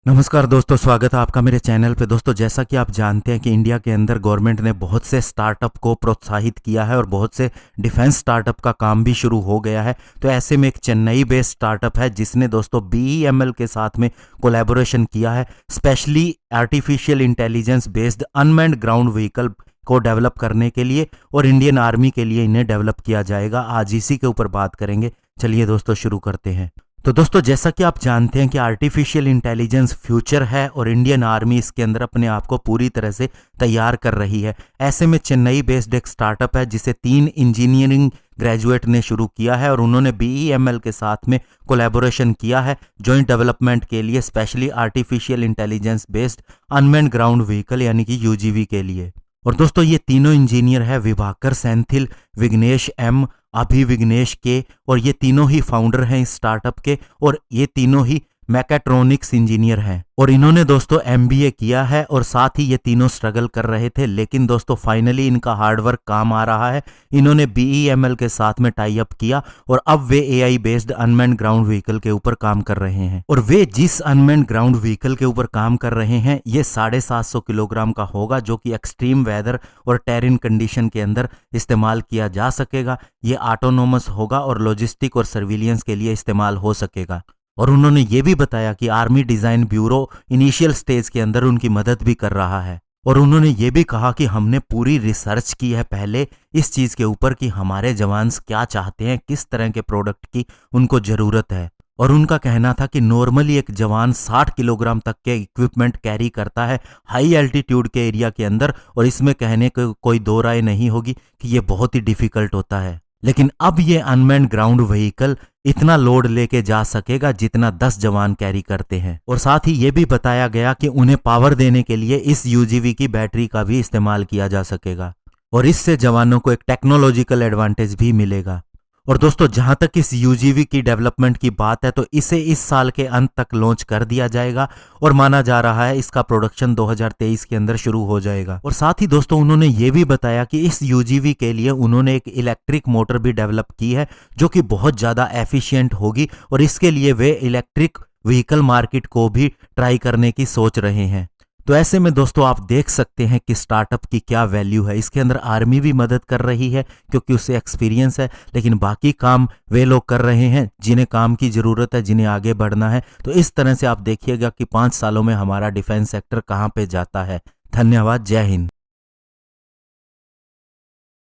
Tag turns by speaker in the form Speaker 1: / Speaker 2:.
Speaker 1: नमस्कार दोस्तों, स्वागत है आपका मेरे चैनल पे। दोस्तों, जैसा कि आप जानते हैं कि इंडिया के अंदर गवर्नमेंट ने बहुत से स्टार्टअप को प्रोत्साहित किया है और बहुत से डिफेंस स्टार्टअप का काम भी शुरू हो गया है। तो ऐसे में एक चेन्नई बेस्ड स्टार्टअप है जिसने दोस्तों BEML के साथ में कोलैबोरेशन किया है, specially artificial intelligence based unmanned ground vehicle को डेवलप करने के लिए, और इंडियन आर्मी के लिए इन्हें डेवलप किया जाएगा। आज इसी के ऊपर बात करेंगे। चलिए दोस्तों, शुरू करते हैं। तो दोस्तों, जैसा कि आप जानते हैं कि आर्टिफिशियल इंटेलिजेंस फ्यूचर है और इंडियन आर्मी इसके अंदर अपने आप को पूरी तरह से तैयार कर रही है। ऐसे में चेन्नई बेस्ड एक स्टार्टअप है जिसे 3 इंजीनियरिंग ग्रेजुएट ने शुरू किया है और उन्होंने BEML के साथ में कोलैबोरेशन किया है जॉइंट डेवलपमेंट के लिए, specially artificial intelligence based unmanned ground vehicle यानी कि UGV के लिए। और दोस्तों, ये तीनों इंजीनियर है विभाकर सेंथिल, विघ्नेश M, अभी विघ्नेश के, और ये तीनों ही फाउंडर हैं इस स्टार्टअप के, और ये तीनों ही मैकेट्रॉनिक्स इंजीनियर हैं। और इन्होंने दोस्तों MBA किया है और साथ ही ये तीनों स्ट्रगल कर रहे थे, लेकिन दोस्तों फाइनली इनका हार्डवर्क काम आ रहा है। इन्होंने BEML के साथ में टाई अप किया और अब वे AI based unmanned ground vehicle के ऊपर काम कर रहे हैं। और वे जिस अनमैन्ड ग्राउंड व्हीकल के ऊपर काम कर रहे हैं ये 750 किलोग्राम का होगा, जो कि एक्सट्रीम वेदर और टेरिन कंडीशन के अंदर इस्तेमाल किया जा सकेगा। ये ऑटोनोमस होगा और लॉजिस्टिक और सर्विलियंस के लिए इस्तेमाल हो सकेगा। और उन्होंने ये भी बताया कि army design bureau initial stage के अंदर उनकी मदद भी कर रहा है। और उन्होंने ये भी कहा कि हमने पूरी रिसर्च की है पहले इस चीज़ के ऊपर कि हमारे जवान क्या चाहते हैं, किस तरह के प्रोडक्ट की उनको ज़रूरत है। और उनका कहना था कि नॉर्मली एक जवान 60 किलोग्राम तक के इक्विपमेंट कैरी करता है हाई एल्टीट्यूड के एरिया के अंदर, और इसमें कहने को कोई दो राय नहीं होगी कि ये बहुत ही डिफिकल्ट होता है। लेकिन अब ये अनमैन्ड ग्राउंड व्हीकल इतना लोड लेके जा सकेगा जितना 10 जवान कैरी करते हैं। और साथ ही ये भी बताया गया कि उन्हें पावर देने के लिए इस UGV की बैटरी का भी इस्तेमाल किया जा सकेगा, और इससे जवानों को एक टेक्नोलॉजिकल एडवांटेज भी मिलेगा। और दोस्तों, जहां तक इस UGV की डेवलपमेंट की बात है तो इसे इस साल के अंत तक लॉन्च कर दिया जाएगा और माना जा रहा है इसका प्रोडक्शन 2023 के अंदर शुरू हो जाएगा। और साथ ही दोस्तों, उन्होंने ये भी बताया कि इस UGV के लिए उन्होंने एक इलेक्ट्रिक मोटर भी डेवलप की है जो कि बहुत ज़्यादा एफिशिएंट होगी, और इसके लिए वे इलेक्ट्रिक व्हीकल मार्केट को भी ट्राई करने की सोच रहे हैं। तो ऐसे में दोस्तों, आप देख सकते हैं कि स्टार्टअप की क्या वैल्यू है। इसके अंदर आर्मी भी मदद कर रही है क्योंकि उसे एक्सपीरियंस है, लेकिन बाकी काम वे लोग कर रहे हैं जिन्हें काम की ज़रूरत है, जिन्हें आगे बढ़ना है। तो इस तरह से आप देखिएगा कि 5 सालों में हमारा डिफेंस सेक्टर कहाँ पे जाता है। धन्यवाद। जय हिंद।